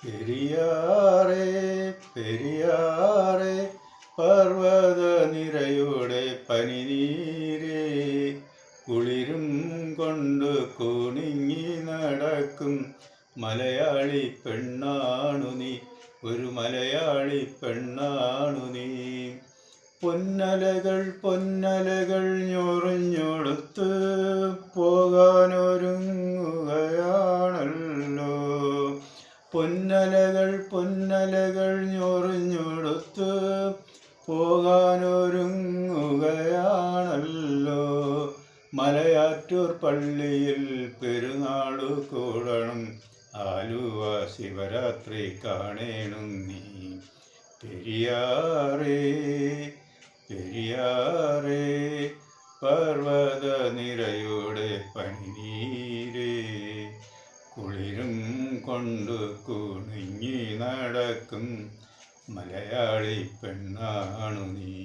പെരിയാറേ പെരിയാറേ പർവ്വത നിരയുടെ പനിനീരേ, കുളിരും കൊണ്ട് കുണുങ്ങി നടക്കും മലയാളി പെണ്ണാണു നീ, ഒരു മലയാളി പെണ്ണാണു നീ. പൊന്നലകൾ പൊന്നലകൾ ഞൊറിഞ്ഞൊടുത്ത് പോകാനൊരുങ്ങുകയാണല്ലോ. പൊന്നലകൾ പൊന്നലകൾ ഞൊറിഞ്ഞൊടുത്ത് പോകാനൊരുങ്ങുകയാണല്ലോ. മലയാറ്റൂർ പള്ളിയിൽ പെരുന്നാളു കൂടണം, ആലുവ ശിവരാത്രി കാണേണം നീ. പെരിയാറേ പെരിയാറേ പർവ്വത നിരയുടെ പനിനീരേ, കുളിരും കൊണ്ട് കുണുങ്ങി നടക്കും മലയാളി പെണ്ണാണു നീ.